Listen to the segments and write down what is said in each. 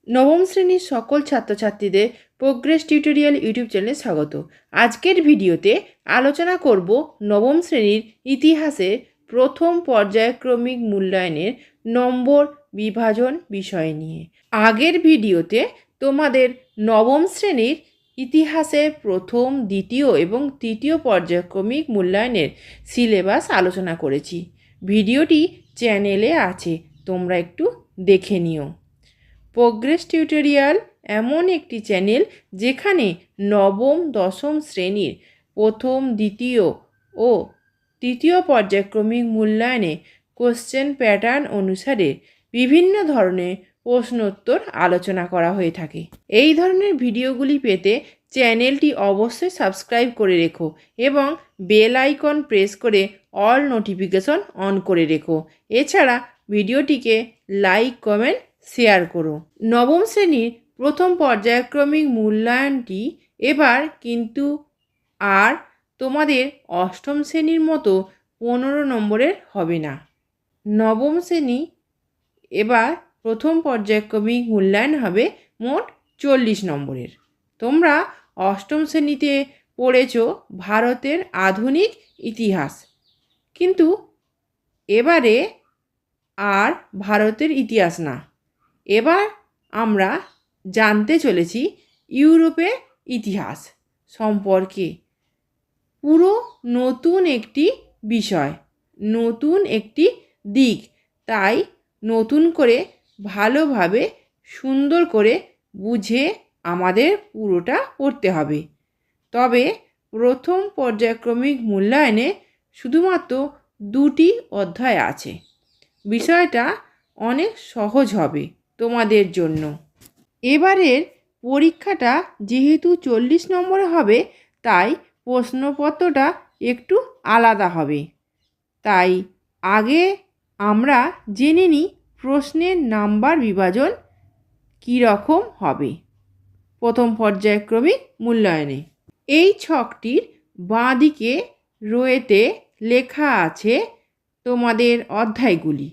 নবম শ্রেণীর সকল ছাত্রছাত্রীদের প্রোগ্রেস টিউটোরিয়াল ইউটিউব চ্যানেলে স্বাগত। আজকের ভিডিওতে আলোচনা করব নবম শ্রেণীর ইতিহাসের প্রথম পর্যায়ক্রমিক মূল্যায়নের নম্বর বিভাজন বিষয় নিয়ে। আগের ভিডিওতে তোমাদের নবম শ্রেণীর ইতিহাসের প্রথম, দ্বিতীয় এবং তৃতীয় পর্যায়ক্রমিক মূল্যায়নের সিলেবাস আলোচনা করেছি। ভিডিওটি চ্যানেলে আছে, তোমরা একটু দেখে নিও। প্রোগ্রেস টিউটোরিয়াল এমন একটি চ্যানেল যেখানে নবম দশম শ্রেণীর প্রথম, দ্বিতীয় ও তৃতীয় পর্যায়ক্রমিক মূল্যায়নে কোশ্চেন প্যাটার্ন অনুসারে বিভিন্ন ধরনের প্রশ্নোত্তর আলোচনা করা হয়ে থাকে। এই ধরনের ভিডিওগুলি পেতে চ্যানেলটি অবশ্যই সাবস্ক্রাইব করে রেখো এবং বেল আইকন প্রেস করে অল নোটিফিকেশন অন করে রেখো। এছাড়া ভিডিওটিকে লাইক, কমেন্ট, শেয়ার করো। নবম শ্রেণীর প্রথম পর্যায়ক্রমিক মূল্যায়নটি এবার কিন্তু আর তোমাদের অষ্টম শ্রেণীর মতো 15 নম্বরের হবে না। নবম শ্রেণী এবার প্রথম পর্যায়ক্রমিক মূল্যায়ন হবে মোট 40 নম্বরের। তোমরা অষ্টম শ্রেণীতে পড়েছ ভারতের আধুনিক ইতিহাস, কিন্তু এবারে আর ভারতের ইতিহাস না, এবার আমরা জানতে চলেছি ইউরোপের ইতিহাস সম্পর্কে। পুরো নতুন একটি বিষয়, নতুন একটি দিক, তাই নতুন করে ভালোভাবে সুন্দর করে বুঝে আমাদের পুরোটা পড়তে হবে। তবে প্রথম পর্যায়ক্রমিক মূল্যায়নে শুধুমাত্র 2টি অধ্যায় আছে। বিষয়টা অনেক সহজ হবে তোমাদের জন্য। এবারের পরীক্ষাটা যেহেতু 40 নম্বরে হবে, তাই প্রশ্নপত্রটা একটু আলাদা হবে। তাই আগে আমরা জেনে নিই প্রশ্নের নাম্বার বিভাজন কী রকম হবে প্রথম পর্যায়ক্রমিক মূল্যায়নে। এই ছকটির বাঁ দিকে রোয়েতে লেখা আছে তোমাদের অধ্যায়গুলি,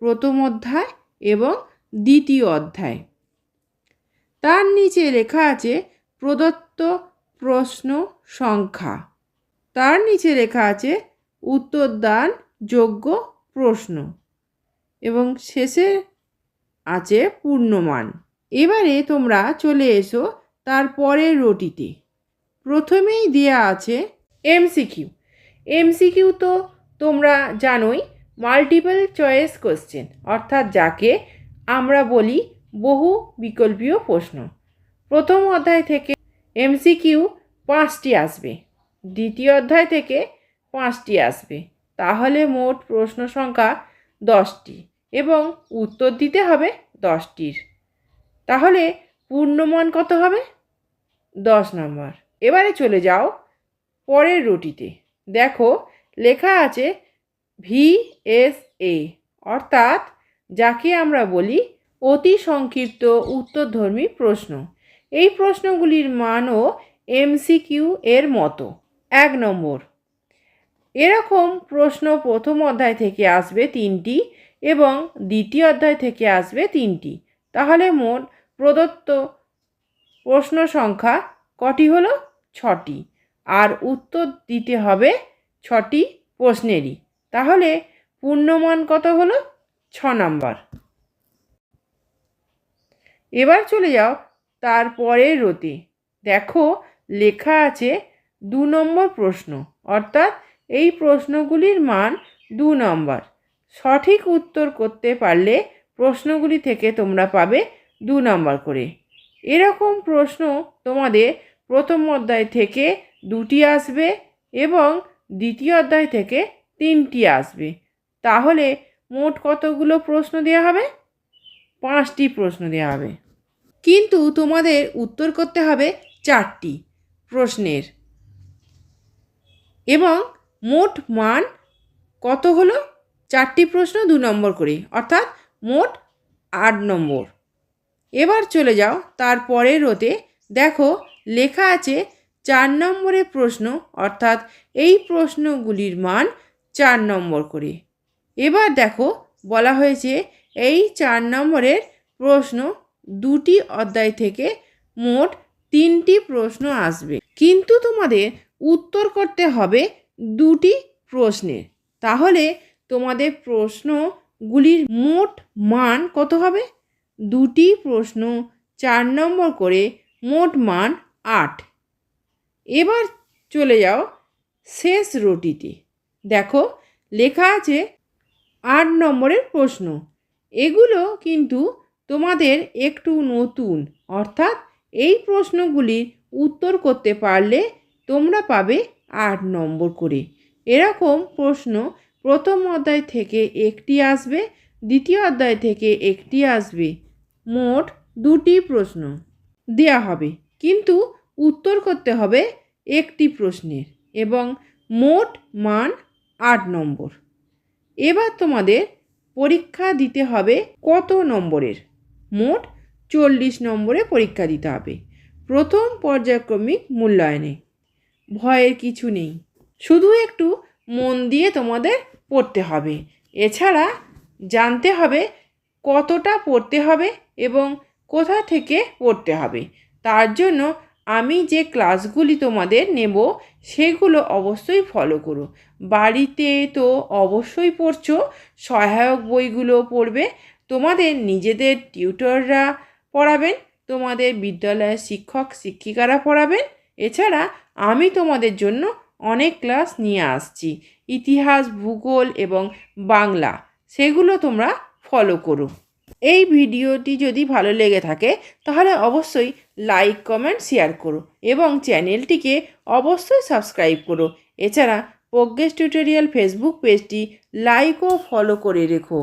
প্রথম অধ্যায় এবং দ্বিতীয় অধ্যায়। তার নিচে লেখা আছে প্রদত্ত প্রশ্ন সংখ্যা, তার নিচে লেখা আছে উত্তরদান যোগ্য প্রশ্ন এবং শেষে আছে পূর্ণমান। এবারে তোমরা চলে এসো তারপরের রোটিতে। প্রথমেই দেয়া আছে এমসিকিউ। এমসিকিউ তো তোমরা জানোই, মাল্টিপল চয়েস কোশ্চেন, অর্থাৎ যাকে আমরা বলি বহু বিকল্পীয় প্রশ্ন। প্রথম অধ্যায় থেকে এমসিকিউ 5টি আসবে, দ্বিতীয় অধ্যায় থেকে 5টি আসবে, তাহলে মোট প্রশ্ন সংখ্যা 10টি এবং উত্তর দিতে হবে 10টির। তাহলে পূর্ণমান কত হবে? 10 নম্বর। এবারে চলে যাও পরের রুটিতে। দেখো লেখা আছে ভিএসএ, অর্থাৎ যাকে আমরা বলি অতি সংক্ষিপ্ত উত্তরধর্মী প্রশ্ন। এই প্রশ্নগুলির মানও এমসিকিউ এর মতো 1 নম্বর। এরকম প্রশ্ন প্রথম অধ্যায় থেকে আসবে 3টি এবং দ্বিতীয় অধ্যায় থেকে আসবে 3টি। তাহলে মোট প্রদত্ত প্রশ্ন সংখ্যা কটি হলো? 6টি, আর উত্তর দিতে হবে 6টি প্রশ্নেরই। তাহলে পূর্ণমান কত হলো? 6 নম্বর। এবার চলে যাও তারপরের রোতে। দেখো লেখা আছে 2 নম্বর প্রশ্ন, অর্থাৎ এই প্রশ্নগুলির মান 2 নম্বর। সঠিক উত্তর করতে পারলে প্রশ্নগুলি থেকে তোমরা পাবে 2 নম্বর করে। এরকম প্রশ্ন তোমাদের প্রথম অধ্যায় থেকে 2টি আসবে এবং দ্বিতীয় অধ্যায় থেকে 3টি আসবে। তাহলে মোট কতগুলো প্রশ্ন দেওয়া হবে? 5টি প্রশ্ন দেওয়া হবে, কিন্তু তোমাদের উত্তর করতে হবে 4টি প্রশ্নের এবং মোট মান কত হলো? 4টি প্রশ্ন 2 নম্বর করে, অর্থাৎ মোট 8 নম্বর। এবার চলে যাও তারপরের রোতে। দেখো লেখা আছে 4 নম্বরের প্রশ্ন, অর্থাৎ এই প্রশ্নগুলির মান 4 নম্বর করে। এবার দেখো বলা হয়েছে এই 4 নম্বরের প্রশ্ন 2টি অধ্যায় থেকে মোট 3টি প্রশ্ন আসবে, কিন্তু তোমাদের উত্তর করতে হবে 2টি প্রশ্নের। তাহলে তোমাদের প্রশ্নগুলির মোট মান কত হবে? 2টি প্রশ্ন 4 নম্বর করে, মোট মান 8। এবার চলে যাও শেষ রোটিতে। দেখো লেখা আছে 8 নম্বরের প্রশ্ন। এগুলো কিন্তু তোমাদের একটু নতুন, অর্থাৎ এই প্রশ্নগুলির উত্তর করতে পারলে তোমরা পাবে 8 নম্বর করে। এরকম প্রশ্ন প্রথম অধ্যায় থেকে একটি আসবে, দ্বিতীয় অধ্যায় থেকে একটি আসবে, মোট 2টি প্রশ্ন দেওয়া হবে, কিন্তু উত্তর করতে হবে একটি প্রশ্নের এবং মোট মান 8 নম্বর। এবার তোমাদের পরীক্ষা দিতে হবে কত নম্বরের? মোট 40 নম্বরে পরীক্ষা দিতে হবে প্রথম পর্যায়ক্রমিক মূল্যায়নে। ভয়ের কিছু নেই, শুধু একটু মন দিয়ে তোমাদের পড়তে হবে। এছাড়া জানতে হবে কতটা পড়তে হবে এবং কোথা থেকে পড়তে হবে। তার জন্য আমি যে ক্লাসগুলি তোমাদের নেব সেগুলো অবশ্যই ফলো করো। বাড়িতে তো অবশ্যই পড়ছো, সহায়ক বইগুলো পড়বে, তোমাদের নিজেদের টিউটররা পড়াবেন, তোমাদের বিদ্যালয়ের শিক্ষক শিক্ষিকারা পড়াবেন। এছাড়া আমি তোমাদের জন্য অনেক ক্লাস নিয়ে আসছি, ইতিহাস, ভূগোল এবং বাংলা, সেগুলো তোমরা ফলো করো। এই ভিডিওটি যদি ভালো লেগে থাকে তাহলে অবশ্যই লাইক, কমেন্ট, শেয়ার করো এবং চ্যানেলটিকে অবশ্যই সাবস্ক্রাইব করো। এছাড়া প্রজ্ঞেশ টিউটোরিয়াল ফেসবুক পেজটি লাইক ও ফলো করে রেখো।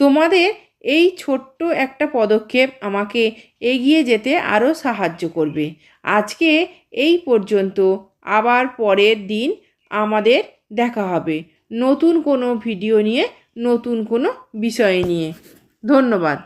তোমাদের এই ছোট্ট একটা পদক্ষেপ আমাকে এগিয়ে যেতে আরও সাহায্য করবে। আজকে এই পর্যন্ত, আবার পরের দিন আমাদের দেখা হবে নতুন কোনো ভিডিও নিয়ে, নতুন কোনো বিষয় নিয়ে। ধন্যবাদ।